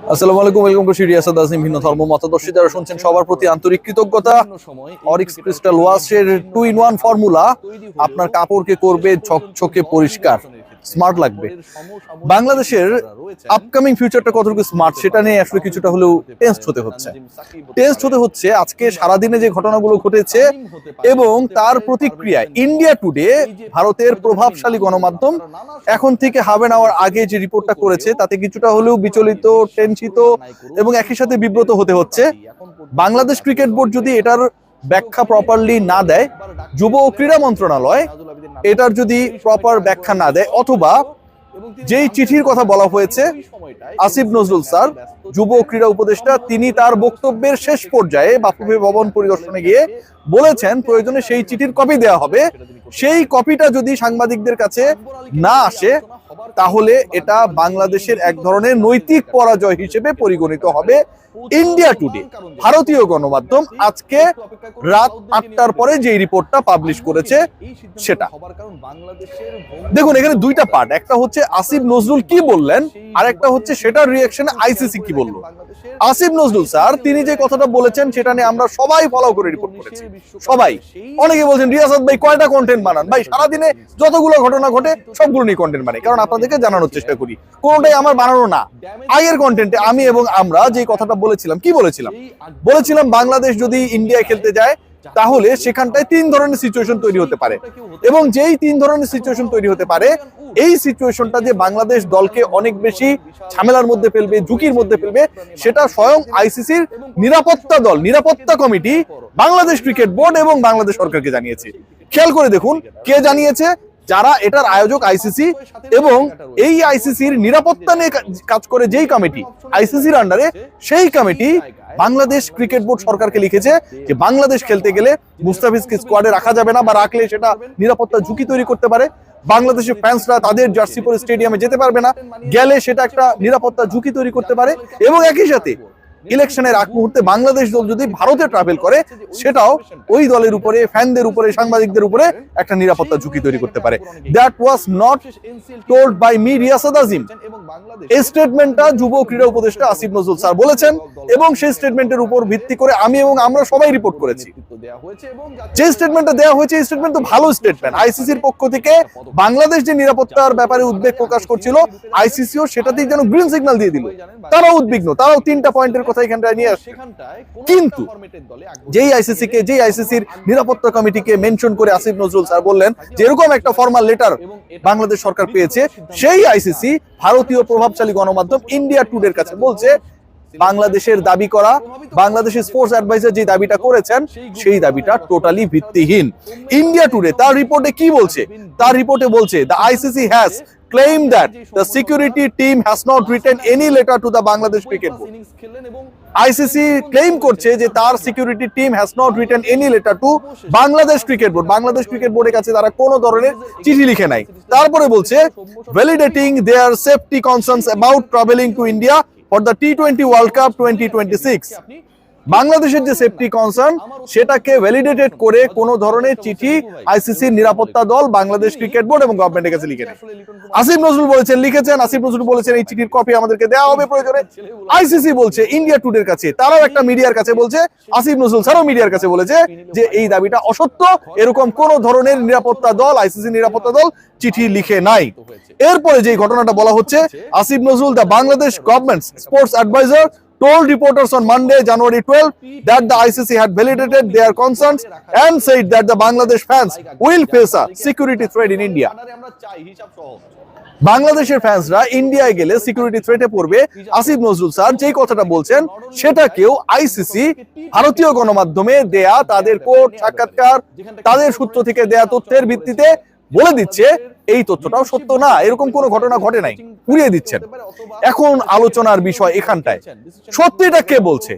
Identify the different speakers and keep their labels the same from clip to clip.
Speaker 1: আসসালামু আলাইকুম, welcome to Riasat আজিম। ভিন্ন ধর্ম মতাদর্শী যারা শুনছেন সবার প্রতি আন্তরিক কৃতজ্ঞতা। অরিক্স ক্রিস্টাল ওয়াশের 2-in-1 ফর্মুলা আপনার কাপড়কে করবে ঝকঝকে পরিষ্কার, স্মার্ট লাগবে। বাংলাদেশের আপকামিং ফিউচারটা কতটুকু স্মার্ট সেটা নিয়ে আসলে কিছুটা হলেও টেস্ট হতে হচ্ছে আজকে সারাদিনে যে ঘটনাগুলো ঘটেছে এবং তার প্রতিক্রিয়ায় ইন্ডিয়া টুডে, ভারতের প্রভাবশালী গণমাধ্যম, এখন থেকে হাফ অ্যান আওয়ার আগে যে রিপোর্টটা করেছে তাতে কিছুটা হলেও বিচলিত, টেনশিত এবং একই সাথে বিব্রত হতে হচ্ছে। বাংলাদেশ ক্রিকেট বোর্ড যদি এটার ব্যাখ্যা প্রপারলি না দেয়, যুব ও ক্রীড়া মন্ত্রণালয় এটার যদি প্রপার ব্যাখ্যা না দেয়, অথবা যেই চিঠির কথা বলা হয়েছে, আসিফ নজরুল স্যার যুব ও ক্রীড়া উপদেষ্টা, তিনি তার বক্তব্যের শেষ পর্যায়ে বাফুফে ভবন পরিদর্শনে গিয়ে বলেছেন প্রয়োজনে সেই চিঠির কপি দেওয়া হবে। সেই কপিটা যদি সাংবাদিকদের কাছে না আসে তাহলে এটা বাংলাদেশের এক ধরনের নৈতিক পরাজয় হিসেবে পরিগণিত হবে। ইন্ডিয়া টুডে, ভারতীয় গণমাধ্যম, আজকে রাত 8টার পরে যে রিপোর্টটা পাবলিশ করেছে সেটা দেখুন। এখানে দুইটা পার্ট, একটা হচ্ছে আসিফ নজরুল কি বললেন, আর একটা হচ্ছে সেটার রিঅ্যাকশনে আইসিসি কি বললো। আসিফ নজরুল স্যার তিনি যে কথাটা বলেছেন সেটা নিয়ে আমরা সবাই ফলো করে রিপোর্ট করেছি, সবাই। অনেকে বলছেন রিয়াসাত ভাই কয়টা কন্টেন্ট বানান? ভাই সারাদিনে যতগুলো ঘটনা ঘটে সবগুলো নিয়ে কন্টেন্ট বানাই, কারণ আপনাদেরকে জানানোর চেষ্টা করি। কোনটাই আমার বানানো না। আগের কন্টেন্টে আমি এবং আমরা যে কথাটা বলেছিলাম, কি বলেছিলাম বাংলাদেশ যদি ইন্ডিয়া খেলতে যায় তাহলে সেখানটায় 3 ধরনের সিচুয়েশন তৈরি হতে পারে, এবং যেই 3 ধরনের সিচুয়েশন তৈরি হতে পারে, এই সিচুয়েশনটা যে বাংলাদেশ দলকে অনেক বেশি ঝামেলার মধ্যে ফেলবে, ঝুঁকির মধ্যে ফেলবে, সেটা স্বয়ং আইসিসির নিরাপত্তা দল, নিরাপত্তা কমিটি, বাংলাদেশ ক্রিকেট বোর্ড এবং বাংলাদেশ সরকারকে জানিয়েছে। খেয়াল করে দেখুন কে জানিয়েছে। যারা এটার আয়োজক আইসিসি, এবং এই আইসিসির নিরাপত্তা নিয়ে কাজ করে যেই কমিটি আইসিসির আন্ডারে, সেই কমিটি বাংলাদেশ ক্রিকেট বোর্ড সরকারকে লিখেছে যে বাংলাদেশ খেলতে গেলে মুস্তাফিজকে স্কোয়াডে রাখা যাবে না, বা রাখলে সেটা নিরাপত্তা ঝুঁকি তৈরি করতে পারে। বাংলাদেশের ফ্যান্সরা তাদের জার্সি পরে স্টেডিয়ামে যেতে পারবে না, গেলে সেটা একটা নিরাপত্তা ঝুঁকি তৈরি করতে পারে। এবং একই সাথে ইলেকশনের আগ মুহূর্তে বাংলাদেশ দল যদি ভারতে ট্রাভেল করে, সেটাও ওই দলের উপরে, ফ্যানদের উপরে, সাংবাদিকদের উপরে একটা নিরাপত্তা ঝুঁকি তৈরি করতে পারে। That was not told by me, Riasat Azim. এই স্টেটমেন্টটা যুব ক্রীড়া উপদেষ্টা আসিফ নজরুল স্যার বলেছেন, এবং সেই স্টেটমেন্টের উপর ভিত্তি করে আমি এবং আমরা সবাই রিপোর্ট করেছি। যে স্টেটমেন্টটা দেওয়া হয়েছে এই স্টেটমেন্ট তো ভালো স্টেটমেন্ট। আইসিসির পক্ষ থেকে বাংলাদেশ যে নিরাপত্তার ব্যাপারে উদ্বেগ প্রকাশ করছিল, আইসিসিও সেটাতেই যেন গ্রিন সিগন্যাল দিয়ে দিল। তারাও উদ্বিগ্ন, তারাও 3টা পয়েন্টের কথা এখানটায় নিয়ে আসছে। কিন্তু যেই আইসিসির নিরাপত্তা কমিটিকে মেনশন করে আসিফ নজরুল স্যার বললেন যে এরকম একটা ফরমাল লেটার বাংলাদেশ সরকার পেয়েছে, সেই আইসিসি ভারতীয় প্রভাবশালী গণমাধ্যম ইন্ডিয়া টুডের কাছে বলছে বাংলাদেশের দাবি করা, বাংলাদেশের স্পোর্টস অ্যাডভাইজার যে দাবিটা করেছেন সেই দাবিটা টোটালি ভিত্তিহীন। ইন্ডিয়া টুডে তার রিপোর্টে কি বলছে? তার রিপোর্টে বলছে the ICC has claimed that the security team has not written any letter to the Bangladesh Cricket Board. ICC claim করছে যে তার security team has not written any letter to Bangladesh cricket board. Bangladesh cricket বোর্ডের কাছে তারা কোনো ধরনের চিঠি লিখে নাই। তারপরে বলছে validating their safety concerns about traveling to India for the টি-20 ওয়ার্ল্ড কাপ 2026। বাংলাদেশের যে সেফটি কনসার্ন সেটাকে ভ্যালিডেটেড করে কোন ধরনের চিঠি আইসিসির নিরাপত্তা দল, বাংলাদেশ ক্রিকেট বোর্ড এবং গভর্নমেন্টের কাছে লিখে নেয়। আসিফ নজরুল বলেছেন লিখেছেন, আসিফ নজরুল বলেছেন এই চিঠির কপি আমাদেরকে দেওয়া হবে প্রয়োজনে। আইসিসি বলছে ইন্ডিয়া টুডের কাছে, তারাও একটা মিডিয়ার কাছে বলছে, আসিফ নজরুল স্যারও মিডিয়ার কাছে বলেছে যে এই দাবিটা অসত্য, এরকম কোন ধরনের নিরাপত্তা দল, আইসিসি নিরাপত্তা দল চিঠি লিখে নাই। এরপরে যে ঘটনাটা বলা হচ্ছে, Asif Nazrul the Bangladesh government's sports adviser told reporters on Monday, January 12, that the ICC had validated their concerns and said that the Bangladesh fans will face a security threat in India. বাংলাদেশের ফ্যান্সরা ইন্ডিয়ায় গেলে সিকিউরিটি থ্রেটে পড়বে। আসিফ নজরুল স্যার যেই কথাটা বলছেন সেটাকেও ICC ভারতীয় গণমাধ্যমে দেয়া তাদের কোর্ট সাক্ষাৎকার, তাদের সূত্র থেকে দেয়া তথ্যের ভিত্তিতে বলে দিচ্ছে এই তথ্যটাও সত্য না, এরকম কোনো ঘটনা ঘটে নাই, উড়িয়ে দিচ্ছেন। এখন আলোচনার বিষয় এখানটায় সত্যিটা কে বলছে?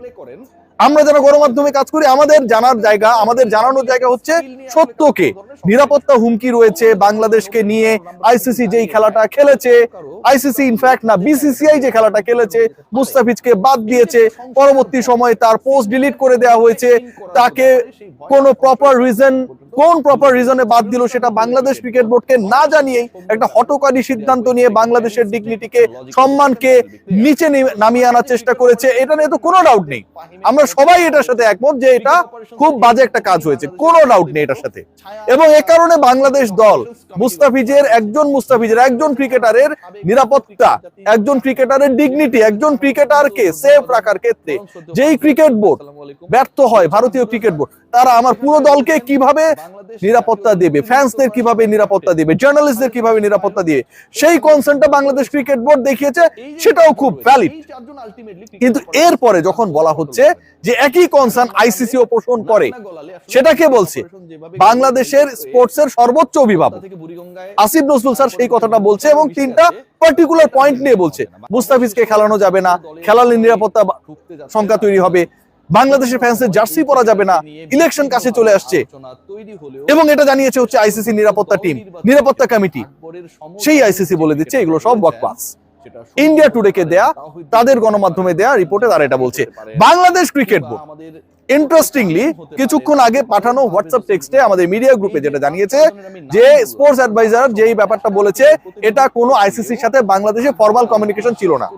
Speaker 1: আমরা যারা গণমাধ্যমে কাজ করি, আমাদের জানার জায়গা, আমাদের জানানোর জায়গা হচ্ছে সত্যকে। নিরাপত্তা হুমকি রয়েছে বাংলাদেশকে নিয়ে। আইসিসি যেই খেলাটা খেলেছে, আইসিসি ইনফ্যাক্ট না, বিসিসিআই যে খেলাটা খেলেছে, মুস্তাফিজকে বাদ দিয়েছে, পরবর্তী সময়ে তার পোস্ট ডিলিট করে দেওয়া হয়েছে, তাকে কোনো প্রপার রিজনে বাদ দিল সেটা বাংলাদেশ ক্রিকেট বোর্ডকে না জানিয়েই একটা হঠকারী সিদ্ধান্ত নিয়ে বাংলাদেশের ডিগনিটিকে, সম্মানকে নিচে নামিয়ে আনার চেষ্টা করেছে। এটা নিয়ে তো কোনো ডাউট নেই, আমরা সবাই এটার সাথে একমত যে এটা খুব বাজে একটা কাজ হয়েছে, কোনো ডাউট নেই এটার সাথে। এবং এ কারণে বাংলাদেশ দল একজন ক্রিকেটারের নিরাপত্তা, একজন ক্রিকেটারের ডিগনিটি, একজন ক্রিকেটারকে সেফ রাখার ক্ষেত্রে যেই ক্রিকেট বোর্ড ব্যর্থ হয়, ভারতীয় ক্রিকেট বোর্ড, তারা আমার পুরো দলকে কিভাবে নিরাপত্তা দেবে, ফ্যান্সদের কিভাবে নিরাপত্তা দেবে, জার্নালিস্টদের কিভাবে নিরাপত্তা দিবে, সেই কনসার্নটা বাংলাদেশ ক্রিকেট বোর্ড দেখিয়েছে, সেটাও খুব ভ্যালিড। কিন্তু এরপরে যখন বলা হচ্ছে যে একই কনসার্ন আইসিসিও পোষণ করে, সেটাকে বলছে বাংলাদেশের স্পোর্টসের সর্বোচ্চ অভিভাবক আসিফ নজরুল স্যার সেই কথাটা বলছে, এবং তিনটা পার্টিকুলার পয়েন্ট নিয়ে বলছে। মুস্তাফিজকে খেলানো যাবে না, খেলালে নিরাপত্তা শঙ্কা তৈরি হবে, বাংলাদেশের ফ্যান্সের জার্সি পরা যাবে না, ইলেকশন কাছে চলে আসছে, এবং এটা জানিয়েছে হচ্ছে আইসিসি নিরাপত্তা টিম, নিরাপত্তা কমিটি। সেই আইসিসি বলে দিচ্ছে এগুলো সব বকবাস। ইন্ডিয়া টুডেকে দেয়া, তাদের গণমাধ্যমে দেয়া রিপোর্টে তারা এটা বলছে। বাংলাদেশ ক্রিকেট বোর্ড ইন্টারেস্টিংলি কিছুক্ষণ আগে পাঠানো হোয়াটসঅ্যাপ টেক্সটে আমাদের মিডিয়া গ্রুপে যেটা জানিয়েছে যে স্পোর্টস অ্যাডভাইজার যেই ব্যাপারটা বলেছে, এটা কোনো আইসিসির সাথে বাংলাদেশে ফরমাল কমিউনিকেশন ছিল না।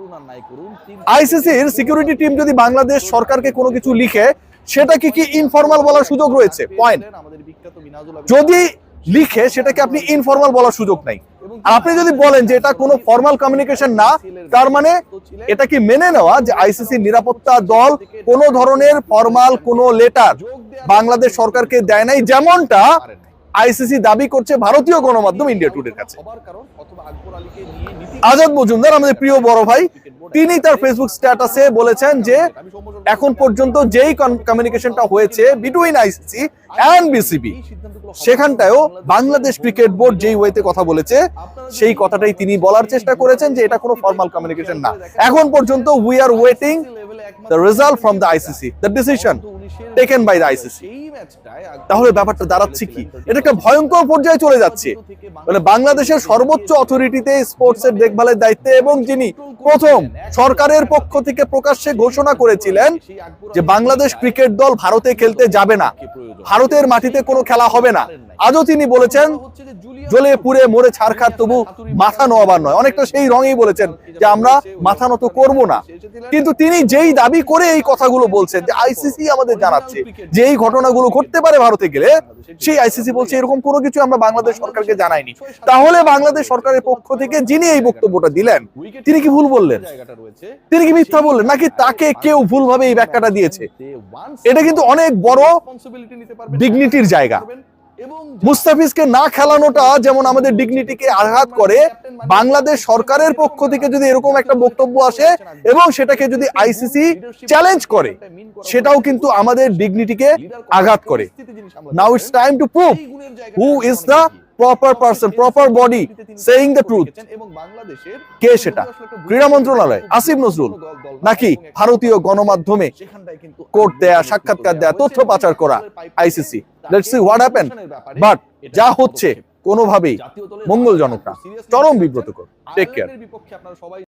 Speaker 1: আইসিসির সিকিউরিটি টিম যদি বাংলাদেশ সরকারকে কোনো কিছু লিখে, সেটাকে কি ইনফরমাল বলার সুযোগ রয়েছে? পয়েন্ট। যদি লিখে সেটাকে আপনি ইনফরমাল বলার সুযোগ নাই। আর আপনি যদি বলেন যে এটা কোনো ফর্মাল কমিউনিকেশন না, তার মানে এটা কি মেনে নেওয়া যে আইসিসি নিরাপত্তা দল কোনো ধরনের ফর্মাল কোনো লেটার বাংলাদেশ সরকারকে দেয় নাই, যেমনটা আইসিসি দাবি করছে ভারতীয় গণমাধ্যম ইন্ডিয়া টুডের কাছে। আজাদ মজুমদার, আমাদের প্রিয় বড় ভাই, তিনি তার ফেসবুক স্ট্যাটাসে বলেছেন যে এখন পর্যন্ত যেই কমিউনিকেশনটা হয়েছে বিটুইন আইসিসি এন্ড বিসিবি, সেখানটায়ও বাংলাদেশ ক্রিকেট বোর্ড যেই ওয়েতে কথা বলেছে, সেই কথাটাই তিনি বলার চেষ্টা করেছেন যে এটা কোনো ফর্মাল কমিউনিকেশন না। এখন পর্যন্ত we are waiting the result from the ICC, the decision taken by the ICC. তাহলে ব্যাপারটা দাঁড়াচ্ছে কি? এটা একটা ভয়ঙ্কর পর্যায়ে চলে যাচ্ছে। মানে বাংলাদেশের সর্বোচ্চ অথরিটিতে স্পোর্টসের দেখভালের দায়িত্বে, এবং যিনি প্রথম সরকারের পক্ষ থেকে প্রকাশ্যে ঘোষণা করেছিলেন যে বাংলাদেশ ক্রিকেট দল ভারতে খেলতে যাবে না, ভারতের মাটিতে কোনো খেলা হবে না, আজও তিনি বলেছেন জ্বলে পুড়ে মরে ছারখার তবু মাথা নোয়াবার নয়। অনেকটা সেই রঙেই বলেছেন যে আমরা মাথা নত করব না। কিন্তু তিনি যেই দাবি করে এই কথাগুলো বলছেন যে আইসিসি আমাদের জানাচ্ছে যে এই ঘটনাগুলো ঘটতে পারে ভারতে গেলে, সেই আইসিসি বলছে এরকম কোনো কিছু আমরা বাংলাদেশ সরকারকে জানাইনি। তাহলে বাংলাদেশ সরকারের পক্ষ থেকে যিনি এই বক্তব্যটা দিলেন, তিনি কি ভুল বললেন? তিনি কি মিথ্যা বললেন? নাকি তাকে কেউ ভুলভাবে এই ব্যাখ্যাটা দিয়েছে? এটা কিন্তু অনেক বড় ডিগনিটির জায়গা। মুস্তাফিজকে না খেলানোটা যেমন আমাদের ডিগনিটিকে আঘাত করে, বাংলাদেশ সরকারের পক্ষ থেকে যদি এরকম একটা বক্তব্য আসে এবং সেটাকে যদি আইসিসি চ্যালেঞ্জ করে, সেটাও কিন্তু আমাদের ডিগনিটিকে আঘাত করে। Now it's time to prove who is the proper person, proper body saying the truth. কে সেটা? ক্রীড়া মন্ত্রণালয়, আসিফ নজরুল, নাকি ভারতীয় গণমাধ্যমে কোর্ট দেয়া, সাক্ষাৎকার দেয়া, তথ্য পাচার করা ICC? Let's see what happen. But যা হচ্ছে কোনোভাবেই মঙ্গলজনক না, চরম বিব্রতকর। Take care.